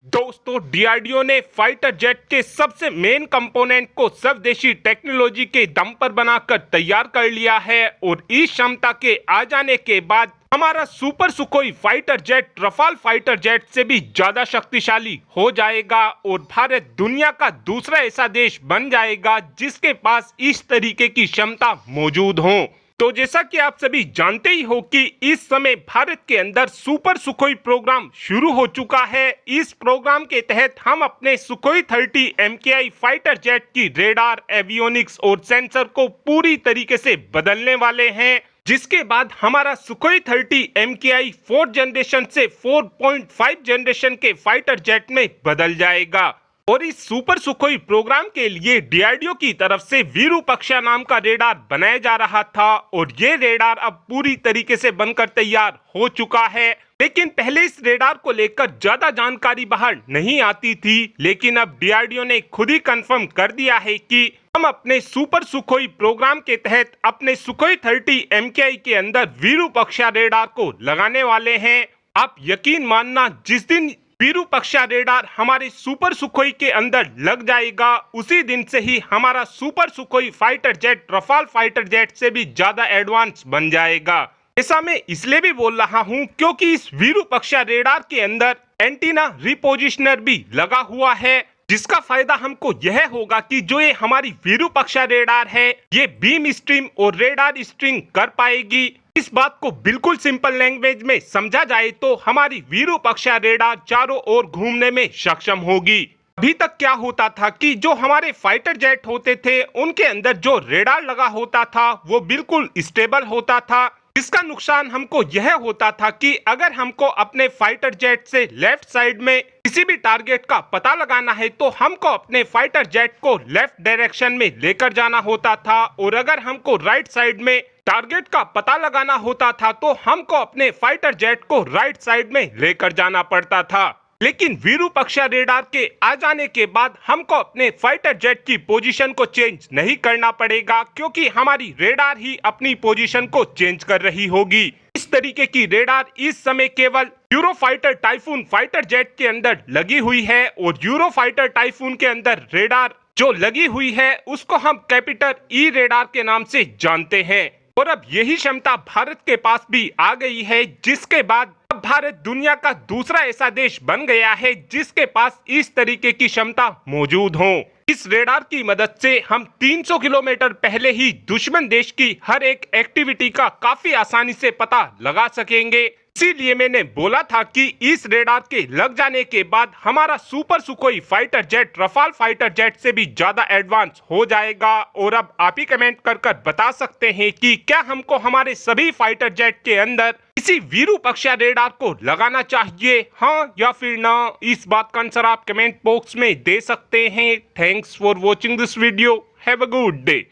दोस्तों, डीआरडीओ ने fighter jet के सबसे मेन कंपोनेंट को स्वदेशी टेक्नोलॉजी के दम पर बनाकर तैयार कर लिया है और इस क्षमता के आ जाने के बाद हमारा super Sukhoi fighter jet Rafale fighter jet से भी ज्यादा शक्तिशाली हो जाएगा और भारत दुनिया का दूसरा ऐसा देश बन जाएगा जिसके पास इस तरीके की क्षमता मौजूद हो। तो जैसा कि आप सभी जानते ही हो कि इस समय भारत के अंदर सुपर सुखोई प्रोग्राम शुरू हो चुका है। इस प्रोग्राम के तहत हम अपने सुखोई 30 MKI फाइटर जेट की रेडार, एवियोनिक्स और सेंसर को पूरी तरीके से बदलने वाले हैं, जिसके बाद हमारा सुखोई 30 MKI 4th जनरेशन से 4.5 जनरेशन के फाइटर जेट में बदल जाएगा। और इस सुपर सुखोई प्रोग्राम के लिए डीआरडीओ की तरफ से विरूपाक्षा नाम का रेडार बनाया जा रहा था और ये रेडार अब पूरी तरीके से बनकर तैयार हो चुका है। लेकिन पहले इस रेडार को लेकर ज्यादा जानकारी बाहर नहीं आती थी, लेकिन अब डीआरडीओ ने खुद ही कंफर्म कर दिया है कि हम अपने सुपर सुखोई प्रोग्राम के तहत अपने सुखोई 30 MKI के अंदर विरूपाक्षा रेडार को लगाने वाले हैं। आप यकीन मानना, जिस दिन विरूपाक्षा रेडार हमारे सुपर सुखोई के अंदर लग जाएगा उसी दिन से ही हमारा super Sukhoi fighter jet Rafale fighter jet से भी ज्यादा एडवांस बन जाएगा। ऐसा मैं इसलिए भी बोल रहा हूं क्योंकि इस विरूपाक्षा रेडार के अंदर एंटीना रिपोजिशनर भी लगा हुआ है, जिसका फायदा हमको यह होगा कि जो ये हमारी विरूपाक्षा रेडार है ये बीम स्ट्रीम और रेडार स्ट्रिंग कर पाएगी। इस बात को बिल्कुल सिंपल लैंग्वेज में समझा जाए तो हमारी विरूपाक्षा रेडार चारों ओर घूमने में सक्षम होगी। अभी तक क्या होता था कि जो हमारे फाइटर जेट होते थे उनके अंदर जो रेडार लगा होता था वो बिल्कुल स्टेबल होता था। इसका नुकसान हमको यह होता था कि अगर हमको अपने फाइटर जेट से लेफ्ट साइड में किसी भी टारगेट का पता लगाना है तो हमको अपने फाइटर जेट को लेफ्ट डायरेक्शन में लेकर जाना होता था, और अगर हमको राइट साइड में टारगेट का पता लगाना होता था तो हमको अपने फाइटर जेट को राइट साइड में लेकर जाना पड़ता था। लेकिन विरूपाक्षा रेडार के आ जाने के बाद हमको अपने फाइटर जेट की पोजीशन को चेंज नहीं करना पड़ेगा, क्योंकि हमारी रेडार ही अपनी पोजीशन को चेंज कर रही होगी। इस तरीके की रेडार इस समय केवल यूरोफाइटर टाइफून फाइटर जेट के अंदर लगी हुई है, और यूरोफाइटर टाइफून के अंदर रेडार जो लगी हुई है उसको हम कैपिटल ई रेडार के नाम से जानते हैं। और अब यही क्षमता भारत के पास भी आ गई है, जिसके बाद अब भारत दुनिया का दूसरा ऐसा देश बन गया है जिसके पास इस तरीके की क्षमता मौजूद हो। इस रेडार की मदद से हम 300 किलोमीटर पहले ही दुश्मन देश की हर एक एक्टिविटी का काफी आसानी से पता लगा सकेंगे। इसीलिए मैंने बोला था कि इस रेडार के लग जाने के बाद हमारा super Sukhoi fighter jet Rafale fighter jet से भी ज्यादा एडवांस हो जाएगा। और अब आप ही कमेंट कर बता सकते हैं कि क्या हमको हमारे सभी फाइटर जेट के अंदर इसी विरूपाक्षा रेडार को लगाना चाहिए, हाँ या फिर ना। इस बात का आंसर आप कमेंट बॉक्स में दे सकते हैं। Thanks for watching this video. Have a good day.